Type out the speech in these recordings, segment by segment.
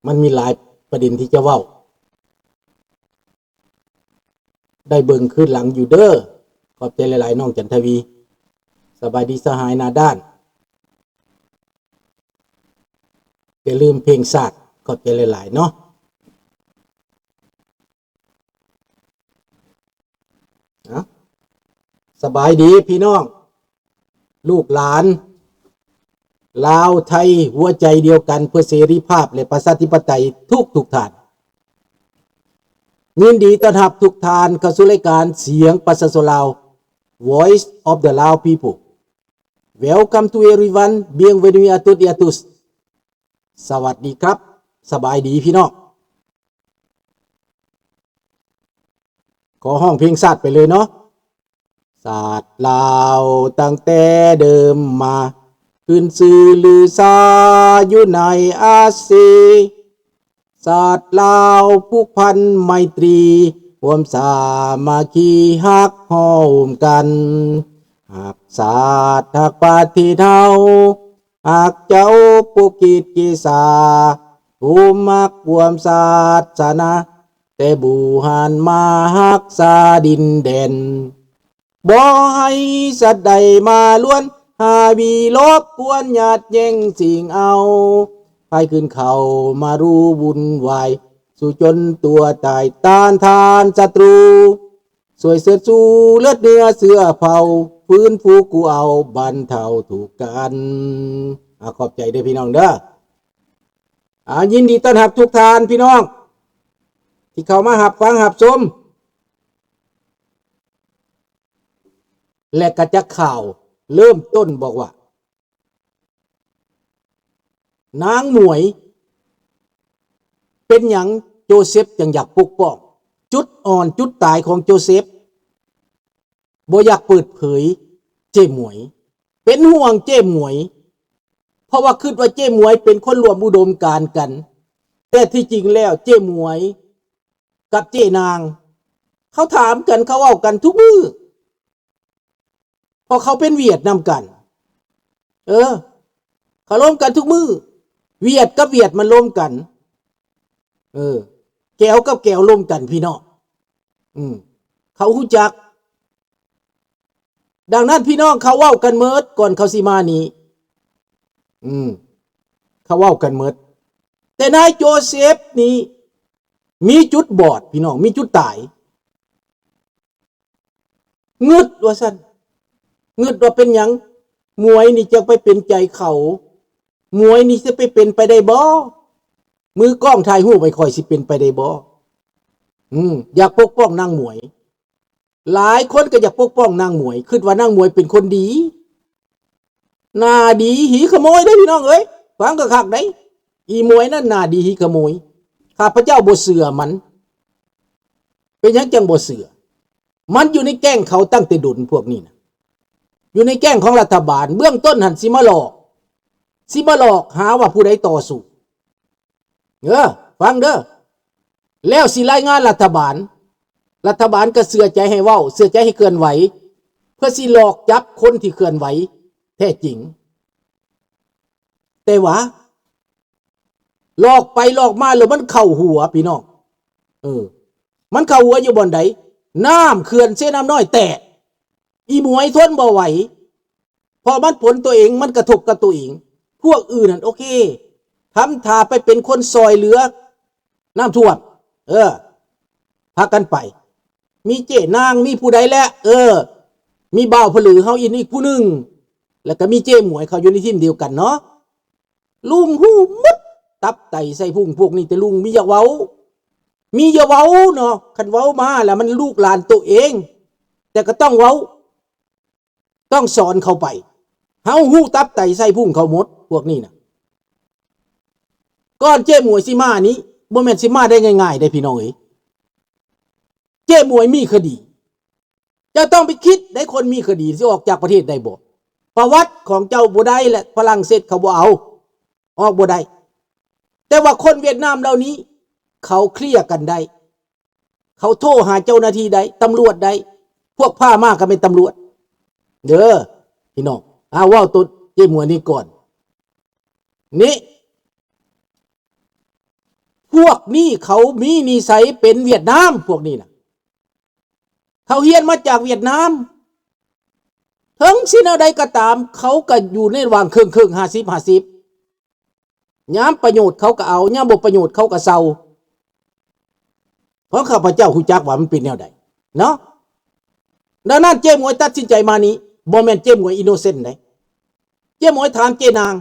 มันมีหลายประเด็นที่จะเว้าได้เบิ่งขึ้นหลังอยู่เด้อขอบใจหลายๆน้องจันทวีสบายดีสหายนาด้านอย่าลืมเพลงศาสตร์ขอบใจหลายๆเนาะสบายดีพี่น้องลูกหลานลาวไทยหัวใจเดียวกันเพื่อเสรีภาพและประชาธิปไตยทุกท่านยินดีต้อนรับทุกท่านเข้าสู่รายการเสียงประชาชนลาว Voice of the Lao People Welcome to everyone bienvenue à tous et à tous สวัสดีครับสบายดีพี่น้องขอห้องเพลงชาติไปเลยเนาะศาสตร์ลาวตั้งแต่เดิมมาขึ้นชื่อลือซาอยู่ในอาเซียนศาสตร์ลาวผูกพันไมตรีรวมสามัคคีฮักหอมกันหากศาสตร์หากปฏิเทาหากเจ้าปุกิจกิสาภูมักรวมศาสนาแต่บูหันมาฮักษาดินแดนบ่ให้สัตว์ใดมาล้วนหาวีลบกวนหยาดแย่งสิ่งเอาไปขึ้นเขามารู้วุ่นวายสู่จนตัวตายต้านทานศัตรูสวยเสือสู้เลือดเนื้อเสือเผาฟื้นฟูกูเอาบรรเทาถูกกันขอบใจเด้อพี่น้องเด้อยินดีต้อนรับทุกท่านพี่น้องที่เข้ามาหับฟังหับชมและกระจักข่าวเริ่มต้นบอกว่านางหมวยเป็นหยังโจเซฟจังอยากปกป้องจุดอ่อนจุดตายของโจเซฟบ่อยากเปิดเผยเจ้หมวยเป็นห่วงเจ้หมวยเพราะว่าคิดว่าเจ้หมวยเป็นคนรวมอุดมการณ์กันแต่ที่จริงแล้วเจ้หมวยกับเจ้นางเขาถามกันเขาเว้ากันทุกมื้อเพราะเขาเป็นเวียดนำกันเขาล้มกันทุกมื้อเวียดกับเวียดมันล้มกันแก้วกับแก้วล้มกันพี่น้องเขาฮู้จักดังนั้นพี่น้องเขาเว้ากันเมิดก่อนเขาสิมานี้เขาเว้ากันเมิดแต่นายโจเซฟนี่มีจุดบอดพี่น้องมีจุดตายงึดว่าซั่นงึดว่าเป็นหยังมวยนี่จะไปเป็นใจเขามวยนี่จะไปเป็นไปได้บ่มือกล้องถ่ายรูปไม่ค่อยสิเป็นไปได้บ่อยากปกป้องนางหมวยหลายคนก็อยากปกป้องนางหมวยคิดว่านางหมวยเป็นคนดีหน้าดีหีขโมยได้พี่น้องเอ้ยฟังก็คักได้อีหมวยนั่นหน้าดีหีขโมยข้าพเจ้าบ่เชื่อมันเป็นหยังจังบ่เชื่อมันอยู่ในแก๊งเขาตั้งแต่ดุนพวกนี้นะอยู่ในแก๊งของรัฐบาลเบื้องต้นหันสิมาหลอกหาว่าผู้ใดต่อสู้ฟังเด้อแล้วสิรายงานรัฐบาลก็เชื่อใจให้เว้าเชื่อใจให้เคลื่อนไหวเพื่อสิหลอกจับคนที่เคลื่อนไหวแท้จริงแต่ว่าหลอกไปหลอกมาแล้วมันเข้าหัวพี่น้องมันเข้าหัวอยู่บ่อนใดน้ำเขื่อนเสน้ำน้อยแตกอีหมวยทนบ่ไหวพอมันผลตัวเองมันกระทบกับตัวเองพวกอื่นนั่นโอเคทำท่าไปเป็นคนซอยเหลือน้ำท่วมพากันไปมีเจ้นางมีผู้ใดแล้วมีบ่าวผลือเฮาอีกผู้หนึ่งแล้วก็มีเจ้หมวยเขาอยู่ในทีมเดียวกันเนาะลุงหูมุดตับไตใส่พุ่งพวกนี้แต่ลุงมีอย่าเว้าเนาะคันเว้ามาแล้วมันลูกหลานตัวเองแต่ก็ต้องเว้าต้องสอนเขาไปเฮาหู้ตับไตใส่พุ่งเขาหมดพวกนี้นะก้อนเจ้หมวยสิมานี้บ่แม่นสิมาได้ง่ายๆได้พี่น้องเอ้ยเจ้หมวยมีคดีจะต้องไปคิดได้คนมีคดีสิออกจากประเทศได้บ่ประวัติของเจ้าบ่ได้และฝรั่งเศสเขาบ่เอาออกบ่ได้แต่ว่าคนเวียดนามเหล่านี้เขาเคลียร์กันได้เขาโทรหาเจ้าหน้าที่ได้ตำรวจได้พวกผ้ามากก็เป็นตำรวจพี่น้องว่าตัวเจ้หมวยนี่ก่อนนี่ พวกนี้เขามีนิสัยเป็นเวียดนามพวกนี้นะเขาเฮียนมาจากเวียดนามถึงสิ่งใดก็ตามเขาก็อยู่ในวางครึ่ง50ย้ำประโยชน์เขาก็เอาย้ำบ่ประโยชน์เขาก็เศร้าเพราะข้าพเจ้าฮู้จักว่ามันเป็นแนวใดเนาะดังนั้นเจ๊หมวยตัดสินใจมานี้บ่แม่นเจ๊หมวยอินโนเซนต์ได้เจ๊หมวยถามเจ๊นาง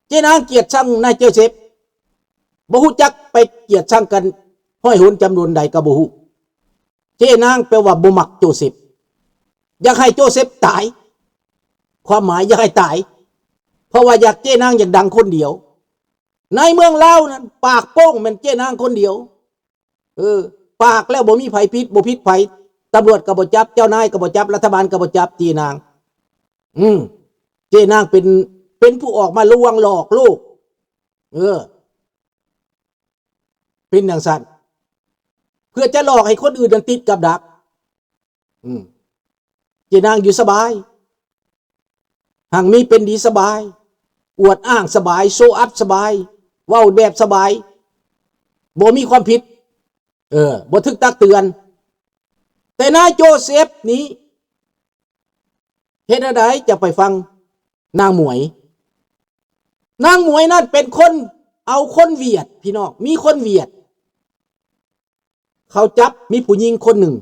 เกลียดชังนายโจเซฟบ่ฮู้จักไปเกลียดชังกันห้อยหุนจำนวนใดก็บ่ฮู้เจ๊นางแปลว่าบ่มักโจเซฟอยากให้โจเซฟตายความหมายอยากให้ตายเพราะว่าอยากเจ๊นางอยากดังคนเดียวในเมืองลาวนั้นปากโป้งมันเจ๊นางคนเดียวปากแล้วบ่มีไผผิดบ่ผิดไผตำรวจก็บ่จับเจ้านายก็บ่จับรัฐบาลก็บ่จับเจ๊นางเจ๊นางเป็นผู้ออกมาลวงหลอกลูกเป็นอย่างสั้นเพื่อจะหลอกให้คนอื่นติดกับดักเจ๊นางอยู่สบายห่างมีเป็นดีสบายอวดอ้างสบายโซอัพสบายเว้าแบบสบายบ่มีความผิดบ่ทึกตักเตือนแต่นายโจเซฟนี้เฮ็ดอะไรจะไปฟังนางหมวยนั่นเป็นคนเอาคนเวียดพี่น้องมีคนเวียดเขาจับมีผู้หญิงคนหนึ่ง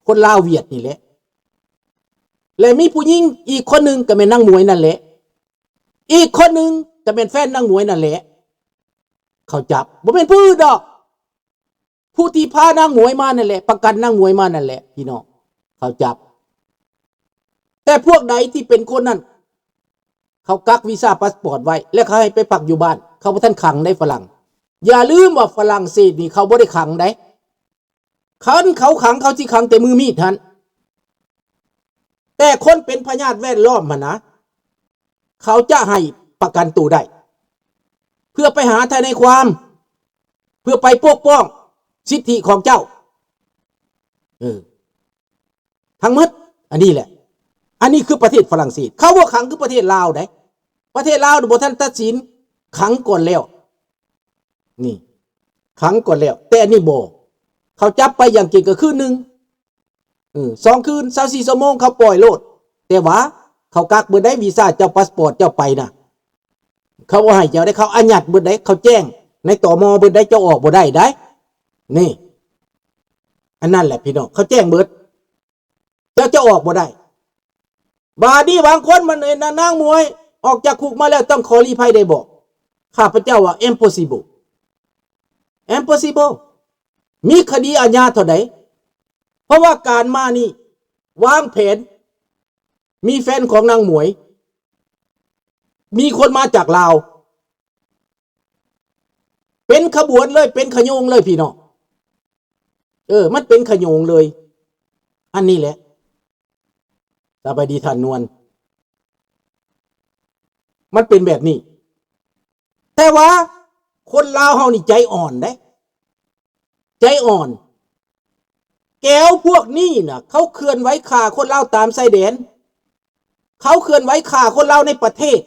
คนลาวเวียดนี่แหละและมีผู้หญิงอีกคนหนึ่งก็เป็นนางหมวยนั่นแหละอีกคนหนึ่งก็เป็นแฟนนางหมวยนั่นแหละเขาจับบ่เป็นผู้อื่นดอกผู้ที่พานางหมวยมานั่นแหละประกันนางหมวยมานั่นแหละพี่น้องเขาจับแต่พวกใดที่เป็นคนนั้นเขากักวีซ่าพาสปอร์ตไว้แล้วเขาให้ไปพักอยู่บ้านเขาบ่ทันขังได้ฝรั่งอย่าลืมว่าฝรั่งเศสนี่เขาบ่ได้ขังได้เขาขังเขาสิขังแต่มือมีดท่านแต่คนเป็นพยาธิแวดล้อมนะเขาจะให้ประกันตัวได้เพื่อไปหาทนายความเพื่อไปปกป้องสิทธิของเจ้าทั้งหมดอันนี้แหละอันนี้คือประเทศฝรั่งเศสเขาว่าขังคือประเทศลาวได้ประเทศลาวบ่ทันตัดสินขังก่อนแล้วนี่ขังก่อนแล้วแต่อันนี้บ่เขาจับไปอย่างเก่งก็คือ2 คืน24 ชั่วโมงเขาปล่อยโลดแต่ว่าเขากักเบิดได้วีซ่าเจ้าพาสปอร์ตเจ้าไปนะเขาบ่ให้เจ้าได้เขาอายัดเบิดได้เขาแจ้งในตม.เบิดได้เจ้าออกบ่ได้ได้นี่อันนั้นแหละพี่น้องเขาแจ้งเบิดเจ้าจะออกบ่ได้บาดนี้บางคนมันนางมวยออกจากคุกมาแล้วต้องขอลี้ภัยได้บอกข้าพเจ้าว่า impossible มีคดีอาญาเท่าใดเพราะว่าการมานี่วางแผนมีแฟนของนางหมวยมีคนมาจากลาวเป็นขบวนเลยเป็นขโยงเลยพี่น้องมันเป็นขโยงเลยอันนี้แหละสบายดีท่านนวลมันเป็นแบบนี้แต่ว่าคนลาวเฮานี่ใจอ่อนได้ใจอ่อนแก้วพวกนี้น่ะเขาเคลื่อนไหวฆ่าคนลาวตามชายแดนเขาเคลื่อนไหวฆ่าคนลาวในประเทศ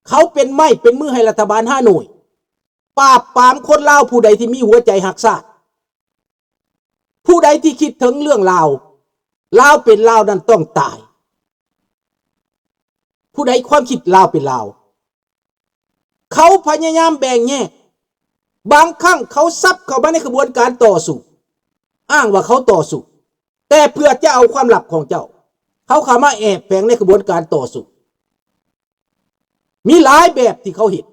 เขาเป็นไม้เป็นมือให้รัฐบาล5 หน่วยปราบปรามคนลาวผู้ใดที่มีหัวใจหักชาติผู้ใดที่คิดถึงเรื่องลาวเป็นลาวนั้นต้องตายผู้ใดความคิดลาวเป็นลาวเขาพยายามแบ่งแยกบางครั้งเขาซับเข้ามาในกระบวนการต่อสู้อ้างว่าเขาต่อสู้แต่เพื่อจะเอาความลับของเจ้าเขาเข้ามาแอบแฝงในกระบวนการต่อสู้มีหลายแบบที่เขาเห็น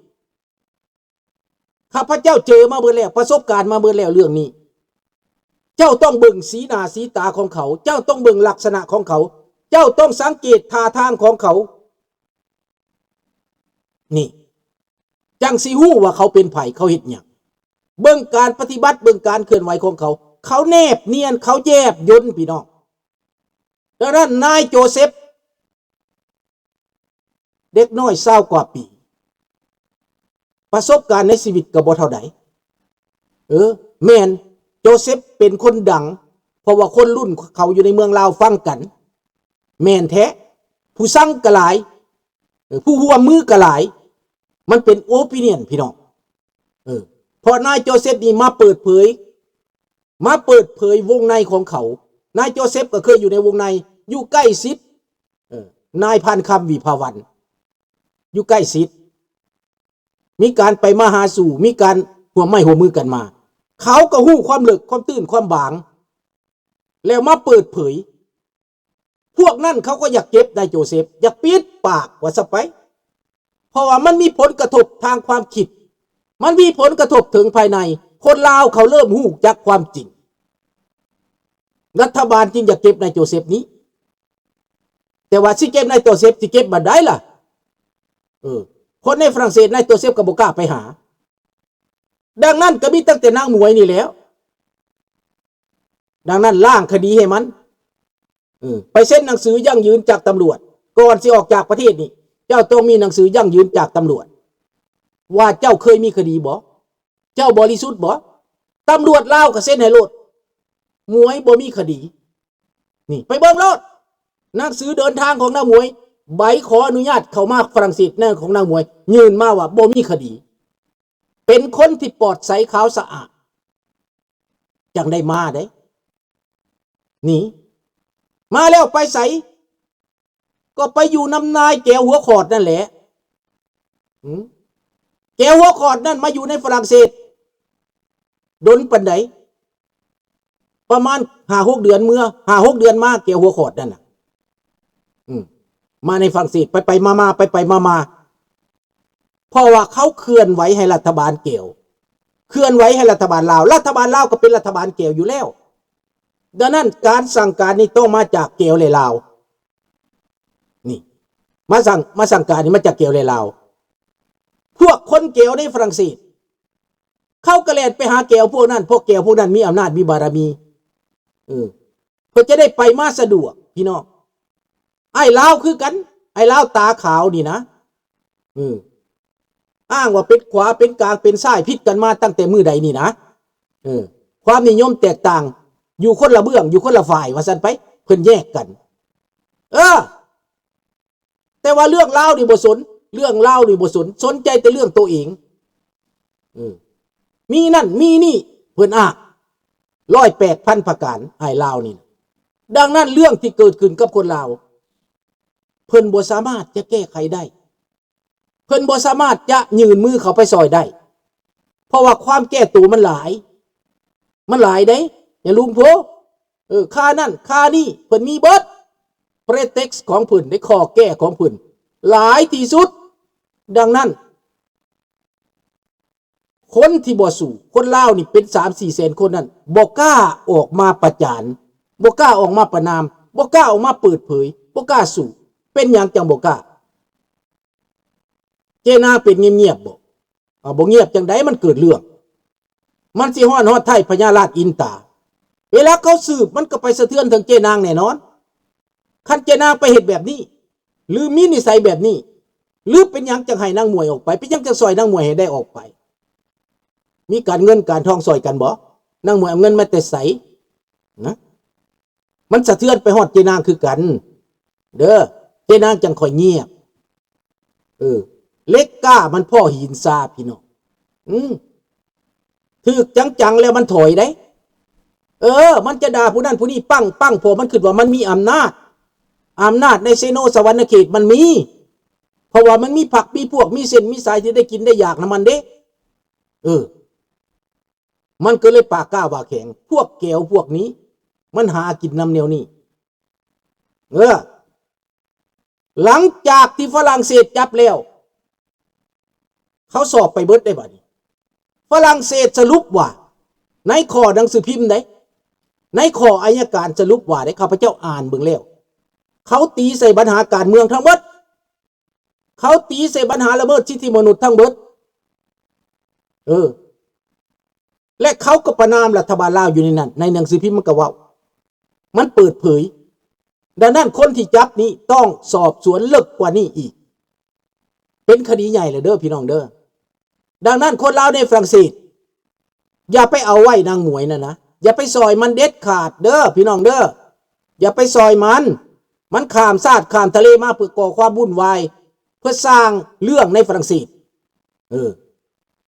ข้าพเจ้าเจอมาเบิดแล้วประสบการณ์มาเบิดแล้วเรื่องนี้เจ้าต้องเบิ่งสีหน้าสีตาของเขาเจ้าต้องเบิ่งลักษณะของเขาเจ้าต้องสังเกตท่าทางของเขานี่จังสิฮู้ว่าเขาเป็นไผเขาเฮ็ดหยังเบิ่งการปฏิบัติเบิ่งการเคลื่อนไหวของเขาเขาแนบเนียนเขาแยบยลพี่น้องดังนั้นนายโจเซฟเด็กน้อย20 กว่าปีประสบการณ์ในชีวิตก็บ่เท่าใดแม่นโจเซฟเป็นคนดังเพราะว่าคนรุ่นเขาอยู่ในเมืองลาวฟังกันแม่นแท้ผู้สั่งก็หลายผู้ร่วมมือก็หลายมันเป็นโอปิเนียนพี่น้อง พอนายโจเซฟนี่มาเปิดเผยวงในของเขานายโจเซฟก็เคยอยู่ในวงในอยู่ใกล้ชิดนายพันคำวิภาวันอยู่ใกล้ชิดมีการไปมาหาสู่มีการหัวไม้หัวมือกันมาเขาก็หู้ความลึกความตื้นความบางแล้วมาเปิดเผยพวกนั้นเขาก็อยากเก็บนายโจเซฟอยากปิดปากว่าซะไปเพราะว่ามันมีผลกระทบทางความคิดมันมีผลกระทบถึงภายในคนลาวเขาเริ่มหู้จักความจริงรัฐบาลจึงอยากเก็บนายโจเซฟนี้แต่ว่าสิเก็บนายโจเซฟสิเก็บบัดได้ล่ะคนในฝรั่งเศสนายโจเซฟก็บ่กล้าไปหาดังนั้นก็มีตั้งแต่นางหมวยนี่แล้วดังนั้นล่างคดีให้มันไปเซ็นหนังสือยั่งยืนจากตำรวจก่อนสิออกจากประเทศนี่เจ้าต้องมีหนังสือยั่งยืนจากตำรวจว่าเจ้าเคยมีคดีบ่เจ้าบริสุทธิ์บ่ตำรวจลาวก็เซ็นให้โลดหมวยบ่มีคดีนี่ไปเบิ่งโลดหนังสือเดินทางของนางหมวยใบขออนุญาตเข้ามาฝรั่งเศสนั่นของนางหมวยยืนมาว่าบ่มีคดีเป็นคนที่ปลอดใสขาวสะอาดจังได้มาได้นี่มาแล้วไปใสก็ไปอยู่นำนายแก้วหัวขอดนั่นแหละแก้วหัวขอดนั่นมาอยู่ในฝรั่งเศสดนปันไดประมาณ5-6 เดือนเมื่อ5-6 เดือนมาแก้วหัวขอดนั่นน่ะมาในฝรั่งเศสไปมาไปมาเพราะว่าเขาเคลื่อนไหวให้รัฐบาลเกี่ยวเคลื่อนไหวให้รัฐบาลลาวรัฐบาลลาวก็เป็นรัฐบาลเกี่ยวอยู่แล้วดังนั้นการสั่งการนี่ต้องมาจากเกี่ยวเลยลาวนี่มาสั่งการนี่มาจากเกี่ยวเลยลาวพวกคนเกี่ยวในฝรั่งเศสเขากระเลดไปหาเกี่ยวพวกนั้นพวกเกี่ยวพวกนั้นมีอำนาจมีบารมีเพื่อจะได้ไปมาสะดวกพี่น้องไอ้ลาวคือกันไอ้ลาวตาขาวนี่นะอ้างว่าเป็นขวาเป็นกลางเป็นซ้ายผิดกันมาตั้งแต่มือใดนี่นะความนิยมแตกต่างอยู่คนละเบื้องอยู่คนละฝ่ายว่าซั่นไปเพิ่นแยกกันแต่ว่าเรื่องลาวนี่บ่สนเรื่องลาวนี่บ่สนใจแต่เรื่องตัวเองมีนั่นมีนี่เพิ่น108,000 ประการไอ้ลาวนี่ดังนั้นเรื่องที่เกิดขึ้นกับคนลาวเพิ่นบ่สามารถจะแก้ไขได้เพิ่นบ่สามารถจะยืนมือเข้าไปซอยได้เพราะว่าความแก้ตัวมันหลายเด้อย่าลุงโพค่านั่นค่านี่เพิ่นมีเบิด pretext ของเพิ่นในข้อแก้ของเพิ่นหลายที่สุดดังนั้นคนที่บ่สู้คนลาวนี่เป็น 3-4 แสนคนนั้นบ่กล้าออกมาประจานบ่กล้าออกมาประณามบ่กล้าออกมาเปิดเผยบ่กล้าสู้เป็นหยังจังบ่กล้าเจนาเป็นเงียบๆบ่เงียบจังไดมันเกิดเรื่องมันสิฮอดไทยพญาราชอินตาเวลาเขาสืบมันก็ไปสะเทือนถึงเจนางแน่นอนคันเจนางไปเฮ็ดแบบนี้หรือมีนิสัยแบบนี้หรือเป็นหยังจังให้นางมวยออกไปเป็นหยังจังซอยนางมวยให้ได้ออกไปมีการเงินการทองซอยกันบ่นางมวยเอาเงินมาแต่ไสนะมันสะเทือนไปฮอดเจนางคือกันเด้อเจนางจังค่อยเงียบเล็กก้ามันพ่อหินซาพี่น้องถึกจังๆแล้วมันถอยได้มันจะด่าผู้นั้นผู้นี้ปั้งพอมันคิดว่ามันมีอำนาจในเซโนสวรรณเขตมันมีเพราะว่ามันมีผักมีพวกมีเส้นมีสายที่ได้กินได้อยากนะมันเด้มันก็เลยปากกล้าว่าแข็งพวกแก้วพวกนี้มันหากินน้ำแนวนี้หลังจากที่ฝรั่งเศสจับแล้วเขาสอบไปเบิดได้บัดนี้ฝรั่งเศสสรุปว่าในข้อหนังสือพิมพ์ไหนในข้ออัยการสรุปว่าได้ข้าพเจ้าอ่านเบิ่งแล้วเขาตีใส่ปัญหาการเมืองทั้งหมดเขาตีใส่ปัญหาละเมิดสิทธิมนุษย์ทั้งหมดและเขาก็ประณามรัฐบาลลาวอยู่ในนั้นในหนังสือพิมพ์มันก็ว่ามันเปิดเผยดังนั้นคนที่จับนี้ต้องสอบสวนลึกกว่านี้อีกเป็นคดีใหญ่เลยเด้อพี่น้องเด้อดังนั้นคนลาวในฝรั่งเศสอย่าไปเอาไว้นางหมวยนะอย่าไปซอยมันเด็ดขาดเด้อพี่น้องเด้ออย่าไปซอยมันข้ามชาติข้ามทะเลมาเพื่อก่อความวุ่นวายเพื่อสร้างเรื่องในฝรั่งเศส